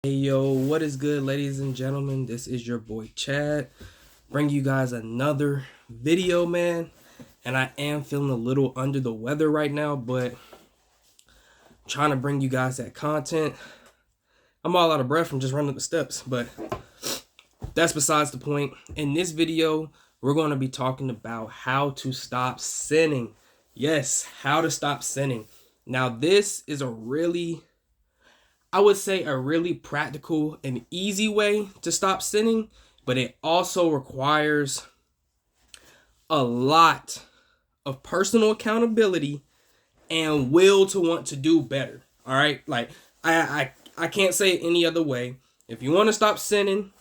Hey yo, what is good, ladies and gentlemen? This is your boy Chad. Bring you guys another video, man. And I am feeling a little under the weather right now, but I'm trying to bring you guys that content. I'm all out of breath from just running up the steps, but that's besides the point. In this video, we're going to be talking about how to stop sinning. Yes, how to stop sinning. Now, this is I would say a really practical and easy way to stop sinning, but it also requires a lot of personal accountability and will to want to do better. All right? Like I can't say it any other way. If you want to stop sinning,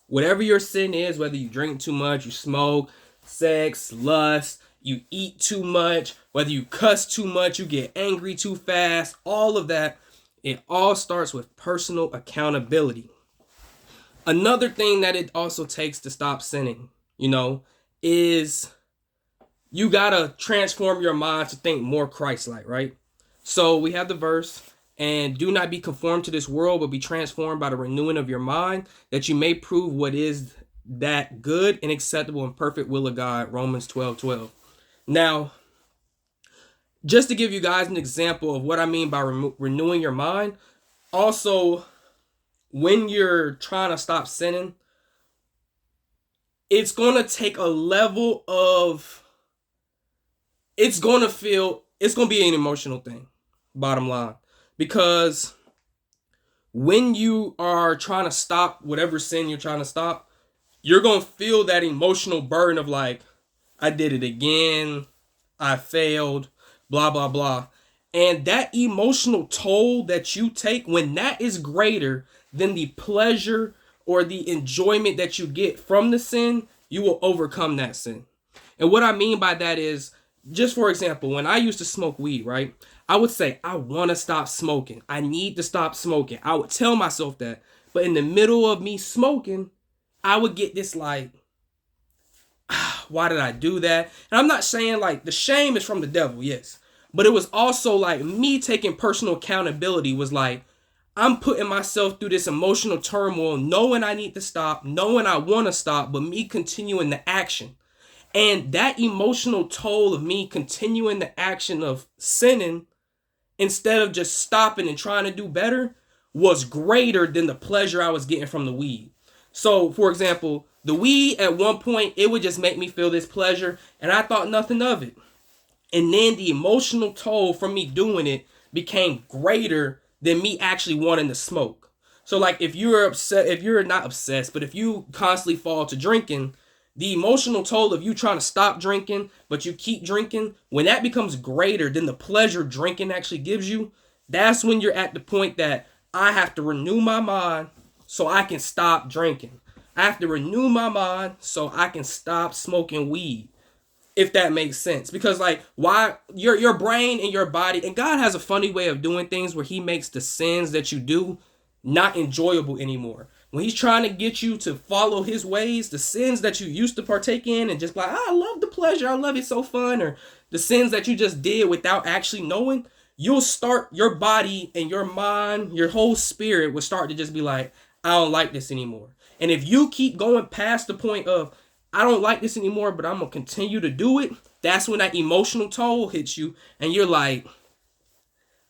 whatever your sin is, whether you drink too much, you smoke, sex, lust, you eat too much, whether you cuss too much, you get angry too fast, all of that, it all starts with personal accountability. Another thing that it also takes to stop sinning, is you gotta transform your mind to think more Christ-like, right? So we have the verse, and do not be conformed to this world, but be transformed by the renewing of your mind, that you may prove what is that good and acceptable and perfect will of God, Romans 12:12. Now, just to give you guys an example of what I mean by renewing your mind, also, when you're trying to stop sinning, it's going to take a level of, it's going to be an emotional thing, bottom line. Because when you are trying to stop whatever sin you're trying to stop, you're going to feel that emotional burden of like, I did it again, I failed, blah, blah, blah. And that emotional toll that you take, when that is greater than the pleasure or the enjoyment that you get from the sin, you will overcome that sin. And what I mean by that is, just for example, when I used to smoke weed, right? I would say, I want to stop smoking. I need to stop smoking. I would tell myself that. But in the middle of me smoking, I would get this like, why did I do that? And I'm not saying like the shame is from the devil, yes. But it was also like me taking personal accountability was like, I'm putting myself through this emotional turmoil, knowing I need to stop, knowing I want to stop, but me continuing the action. And that emotional toll of me continuing the action of sinning instead of just stopping and trying to do better was greater than the pleasure I was getting from the weed. So, for example, the weed at one point, it would just make me feel this pleasure, and I thought nothing of it. And then the emotional toll from me doing it became greater than me actually wanting to smoke. So like if you're not obsessed, but if you constantly fall to drinking, the emotional toll of you trying to stop drinking, but you keep drinking, when that becomes greater than the pleasure drinking actually gives you, that's when you're at the point that I have to renew my mind so I can stop drinking. I have to renew my mind so I can stop smoking weed. If that makes sense. Because like why your brain and your body, and God has a funny way of doing things where he makes the sins that you do not enjoyable anymore. When he's trying to get you to follow his ways, the sins that you used to partake in and just like, I love the pleasure, I love it, so fun, or the sins that you just did without actually knowing, you'll start, your body and your mind, your whole spirit will start to just be like, I don't like this anymore. And if you keep going past the point of, I don't like this anymore, but I'm going to continue to do it, that's when that emotional toll hits you. And you're like,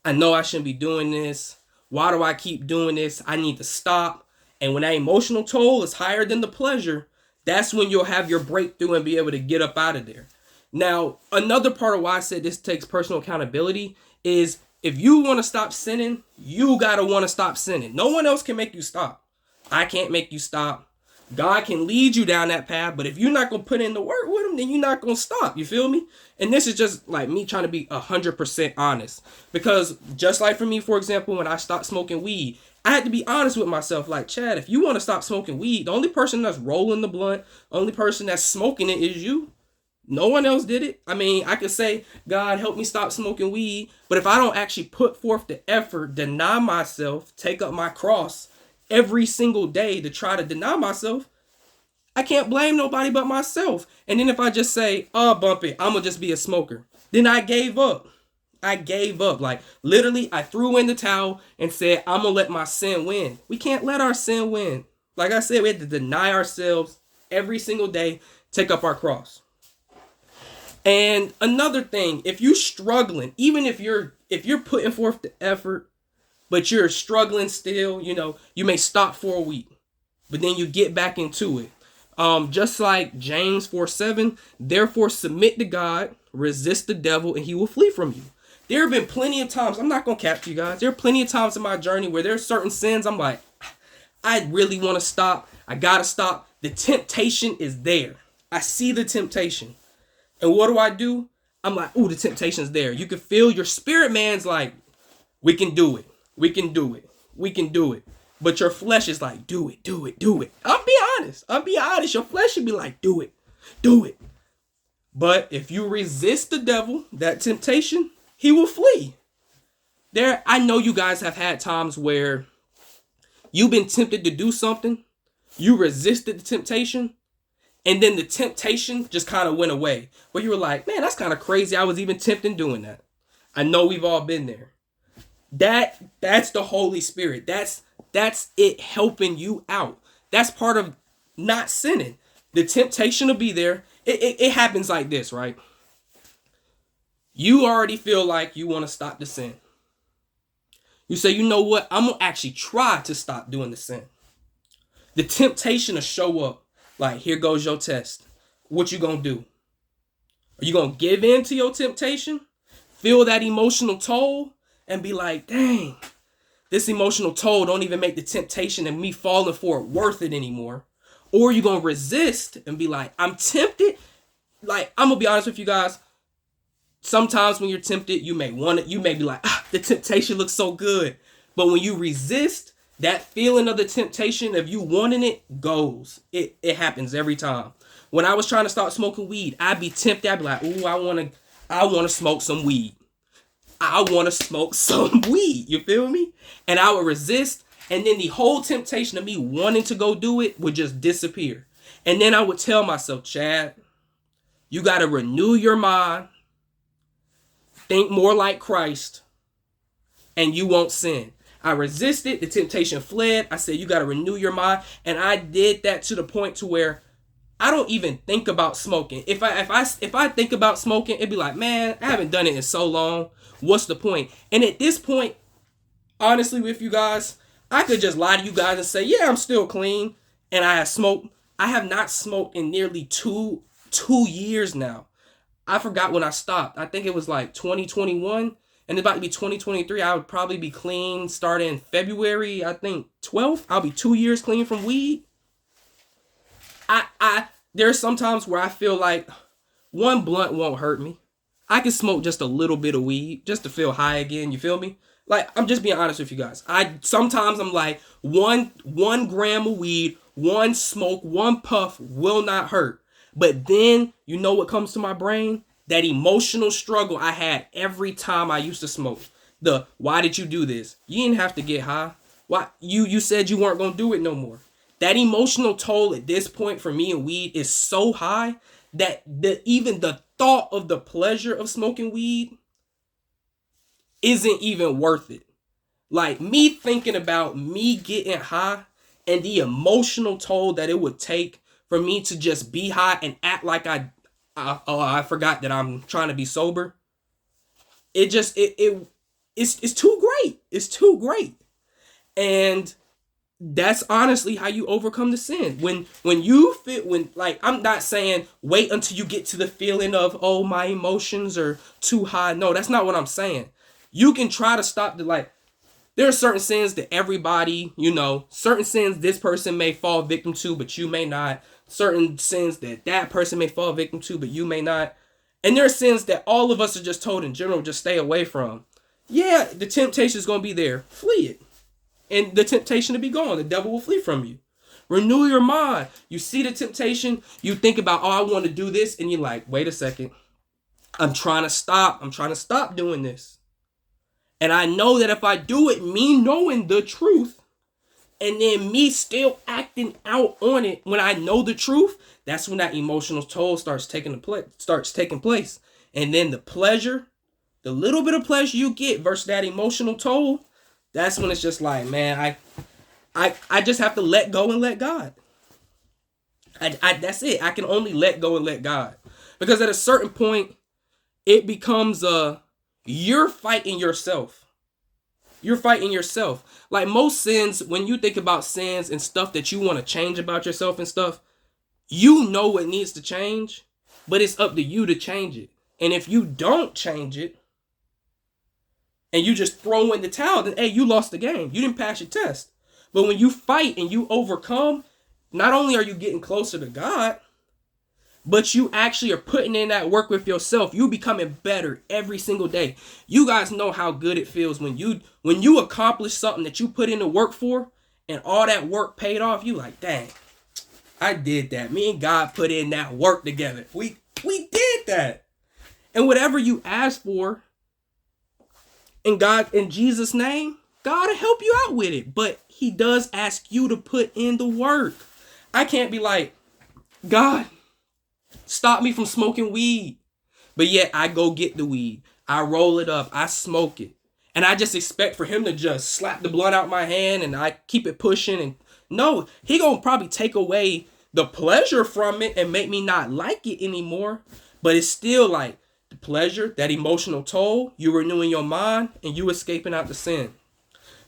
I know I shouldn't be doing this. Why do I keep doing this? I need to stop. And when that emotional toll is higher than the pleasure, that's when you'll have your breakthrough and be able to get up out of there. Now, another part of why I said this takes personal accountability is if you want to stop sinning, you got to want to stop sinning. No one else can make you stop. I can't make you stop. God can lead you down that path, but if you're not going to put in the work with him, then you're not going to stop. You feel me? And this is just like me trying to be 100% honest. Because just like for me, for example, when I stopped smoking weed, I had to be honest with myself. Like, Chad, if you want to stop smoking weed, the only person that's rolling the blunt, the only person that's smoking it is you. No one else did it. I mean, I could say, God, help me stop smoking weed. But if I don't actually put forth the effort, deny myself, take up my cross every single day to try to deny myself, I can't blame nobody but myself. And then if I just say, oh, bump it, I'm going to just be a smoker, then I gave up. I gave up. Like, literally, I threw in the towel and said, I'm going to let my sin win. We can't let our sin win. Like I said, we have to deny ourselves every single day, take up our cross. And another thing, if you're struggling, even if you're putting forth the effort, but you're struggling still, you may stop for a week, but then you get back into it. Just like James 4:7, therefore submit to God, resist the devil, and he will flee from you. There have been plenty of times, I'm not going to cap you guys, there are plenty of times in my journey where there's certain sins I'm like, I really want to stop. I got to stop. The temptation is there. I see the temptation. And what do? I'm like, ooh, the temptation's there. You can feel your spirit man's like, we can do it. We can do it. We can do it. But your flesh is like, do it, do it, do it. I'll be honest. Your flesh should be like, do it, do it. But if you resist the devil, that temptation, he will flee. I know you guys have had times where you've been tempted to do something, you resisted the temptation, and then the temptation just kind of went away. But you were like, man, that's kind of crazy. I was even tempted doing that. I know we've all been there. That's the Holy Spirit. That's it helping you out. That's part of not sinning. The temptation will be there. It happens like this, right? You already feel like you want to stop the sin. You say, you know what? I'm going to actually try to stop doing the sin. The temptation will show up. Like, here goes your test. What you going to do? Are you going to give in to your temptation? Feel that emotional toll? And be like, dang, this emotional toll don't even make the temptation and me falling for it worth it anymore. Or you going to resist and be like, I'm tempted. Like, I'm going to be honest with you guys. Sometimes when you're tempted, you may be like, the temptation looks so good. But when you resist, that feeling of the temptation of you wanting it goes. It happens every time. When I was trying to start smoking weed, I'd be tempted. I'd be like, ooh, I want to smoke some weed. I want to smoke some weed. You feel me? And I would resist. And then the whole temptation of me wanting to go do it would just disappear. And then I would tell myself, Chad, you got to renew your mind. Think more like Christ. And you won't sin. I resisted. The temptation fled. I said, you got to renew your mind. And I did that to the point to where I don't even think about smoking. If I think about smoking, it'd be like, man, I haven't done it in so long. What's the point? And at this point, honestly, with you guys, I could just lie to you guys and say, yeah, I'm still clean. And I have smoked. I have not smoked in nearly two years now. I forgot when I stopped. I think it was like 2021. And it's about to be 2023. I would probably be clean starting February, I think 12th. I'll be 2 years clean from weed. There's sometimes where I feel like one blunt won't hurt me. I can smoke just a little bit of weed just to feel high again. You feel me? Like, I'm just being honest with you guys. Sometimes I'm like, one gram of weed, one smoke, one puff will not hurt. But then, you know what comes to my brain? That emotional struggle I had every time I used to smoke. Why did you do this? You didn't have to get high. Why? You said you weren't going to do it no more. That emotional toll at this point for me and weed is so high that even the thought of the pleasure of smoking weed isn't even worth it. Like, me thinking about me getting high and the emotional toll that it would take for me to just be high and act like I forgot that I'm trying to be sober. It's too great. It's too great. And that's honestly how you overcome the sin. I'm not saying wait until you get to the feeling of, oh, my emotions are too high. No, that's not what I'm saying. You can try to stop there are certain sins that everybody, certain sins this person may fall victim to, but you may not. Certain sins that person may fall victim to, but you may not. And there are sins that all of us are just told in general, just stay away from. Yeah, the temptation is going to be there. Flee it. And the temptation will be gone. The devil will flee from you. Renew your mind. You see the temptation. You think about, oh, I want to do this. And you're like, wait a second. I'm trying to stop. I'm trying to stop doing this. And I know that if I do it, me knowing the truth, and then me still acting out on it when I know the truth, that's when that emotional toll starts taking place. And then the pleasure the little bit of pleasure you get versus that emotional toll, that's when it's just like, man, I just have to let go and let God. That's it. I can only let go and let God. Because at a certain point, it becomes you're fighting yourself. You're fighting yourself. Like most sins, when you think about sins and stuff that you want to change about yourself and stuff, you know what needs to change, but it's up to you to change it. And if you don't change it, and you just throw in the towel, then hey, you lost the game. You didn't pass your test. But when you fight and you overcome, not only are you getting closer to God, but you actually are putting in that work with yourself. You becoming better every single day. You guys know how good it feels when you accomplish something that you put in the work for, and all that work paid off. You like, dang, I did that. Me and God put in that work together. We did that. And whatever you ask for, in God, in Jesus' name, God will help you out with it. But he does ask you to put in the work. I can't be like, God, stop me from smoking weed. But yet I go get the weed. I roll it up. I smoke it. And I just expect for him to just slap the blunt out my hand and I keep it pushing. And no, he gonna probably take away the pleasure from it and make me not like it anymore. But it's still like the pleasure, that emotional toll, you renewing your mind and you escaping out the sin.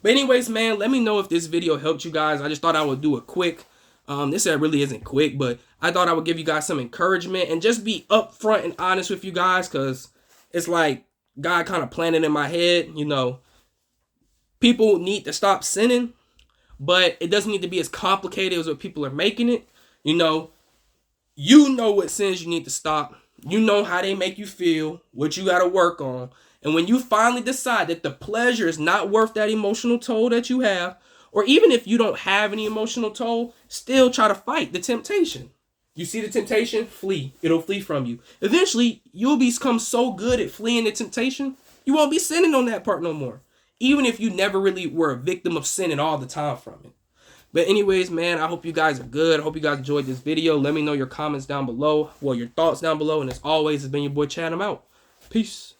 But anyways, man, let me know if this video helped you guys. I just thought I would do a quick. This really isn't quick, but I thought I would give you guys some encouragement and just be upfront and honest with you guys, because it's like God kind of planted in my head, people need to stop sinning, but it doesn't need to be as complicated as what people are making it. You know what sins you need to stop. You know how they make you feel, what you got to work on. And when you finally decide that the pleasure is not worth that emotional toll that you have, or even if you don't have any emotional toll, still try to fight the temptation. You see the temptation, flee. It'll flee from you. Eventually, you'll become so good at fleeing the temptation, you won't be sinning on that part no more. Even if you never really were a victim of sinning all the time from it. But anyways, man, I hope you guys are good. I hope you guys enjoyed this video. Let me know your comments down below. Well, your thoughts down below. And as always, it's been your boy Chad. I'm out. Peace.